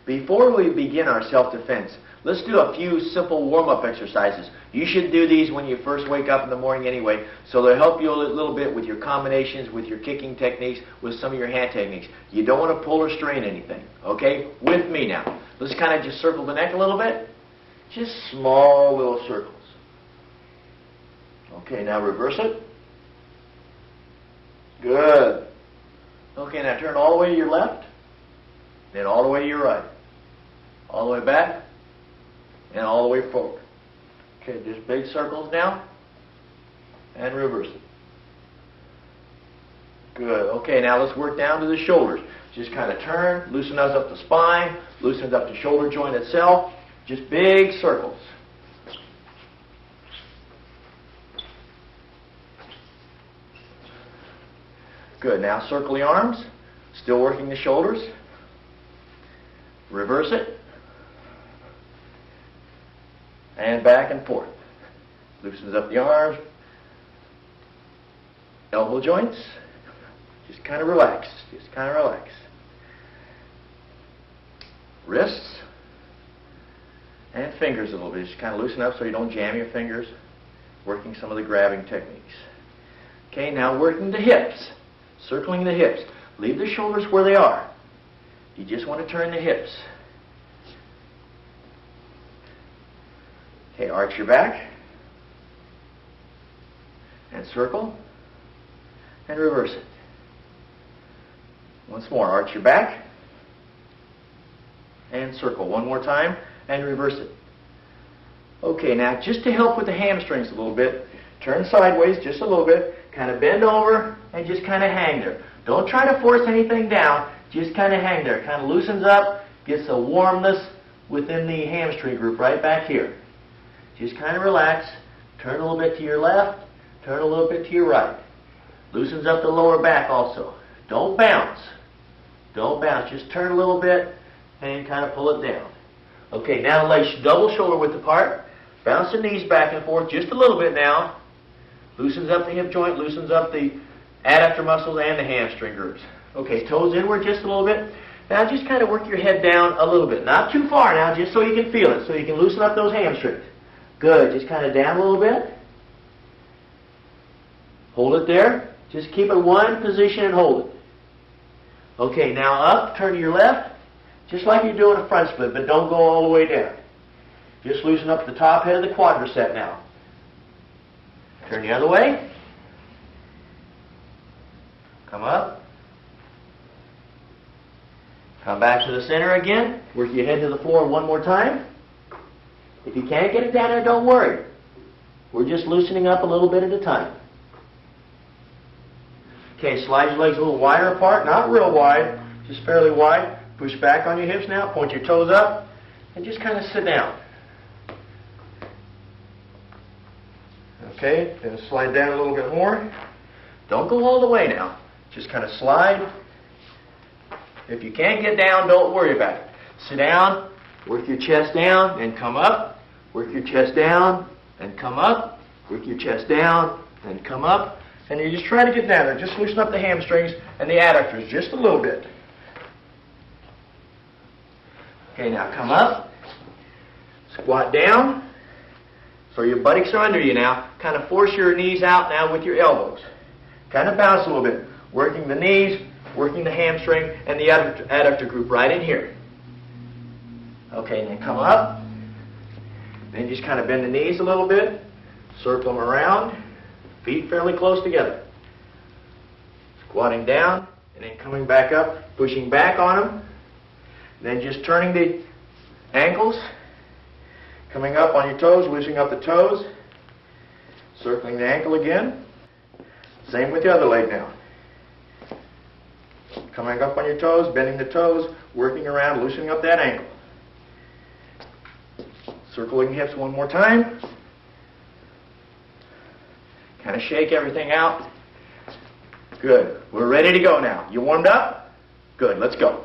Before we begin our self-defense, let's do a few simple warm-up exercises. You should do these when you first wake up in the morning anyway, so they'll help you a little bit with your combinations, with your kicking techniques, with some of your hand techniques. You don't want to pull or strain anything, okay? With me now. Let's kind of just circle the neck a little bit. Just small little circles. Okay, now reverse it. Good. Okay, now turn all the way to your left, then all the way to your right. All the way back, and all the way forward. Okay, just big circles now, and reverse it. Good. Okay, now let's work down to the shoulders. Just kind of turn, loosen us up the spine, loosens up the shoulder joint itself. Just big circles. Good. Now circle the arms, still working the shoulders. Reverse it. And back and forth. Loosens up the arms. Elbow joints. Just kind of relax. Just kind of relax. Wrists. And fingers a little bit. Just kind of loosen up so you don't jam your fingers. Working some of the grabbing techniques. Okay, now working the hips. Circling the hips. Leave the shoulders where they are. You just want to turn the hips. Okay, arch your back. And circle. And reverse it. Once more, arch your back. And circle. One more time. And reverse it. Okay, now just to help with the hamstrings a little bit, turn sideways just a little bit. Kind of bend over and just kind of hang there. Don't try to force anything down. Just kind of hang there. Kind of loosens up, gets a warmness within the hamstring group right back here. Just kind of relax. Turn a little bit to your left. Turn a little bit to your right. Loosens up the lower back also. Don't bounce. Don't bounce. Just turn a little bit and kind of pull it down. Okay, now lay double shoulder width apart. Bounce the knees back and forth just a little bit now. Loosens up the hip joint, loosens up the adductor muscles and the hamstring groups. Okay, toes inward just a little bit. Now just kind of work your head down a little bit. Not too far now, just so you can feel it, so you can loosen up those hamstrings. Good, just kind of down a little bit. Hold it there. Just keep it one position and hold it. Okay, now up, turn to your left, just like you're doing a front split, but don't go all the way down. Just loosen up the top head of the quadricep now. Turn the other way. Come up. Come back to the center again. Work your head to the floor one more time. If you can't get it down there, don't worry. We're just loosening up a little bit at a time. Okay, slide your legs a little wider apart. Not real wide, just fairly wide. Push back on your hips now. Point your toes up. And just kind of sit down. Okay, then slide down a little bit more. Don't go all the way now. Just kind of slide. If you can't get down, don't worry about it. Sit down, work your chest down, and come up. Work your chest down, and come up. Work your chest down, and come up. And you just try to get down there. Just loosen up the hamstrings and the adductors just a little bit. Okay, now come up. Squat down. So your buttocks are under you now. Kind of force your knees out now with your elbows. Kind of bounce a little bit. Working the knees, working the hamstring, and the adductor group right in here. Okay, and then come up. Then just kind of bend the knees a little bit. Circle them around. Feet fairly close together. Squatting down, and then coming back up, pushing back on them. Then just turning the ankles. Coming up on your toes, loosening up the toes. Circling the ankle again. Same with the other leg now. Coming up on your toes, bending the toes, working around, loosening up that ankle. Circling hips one more time. Kind of shake everything out. Good. We're ready to go now. You warmed up? Good. Let's go.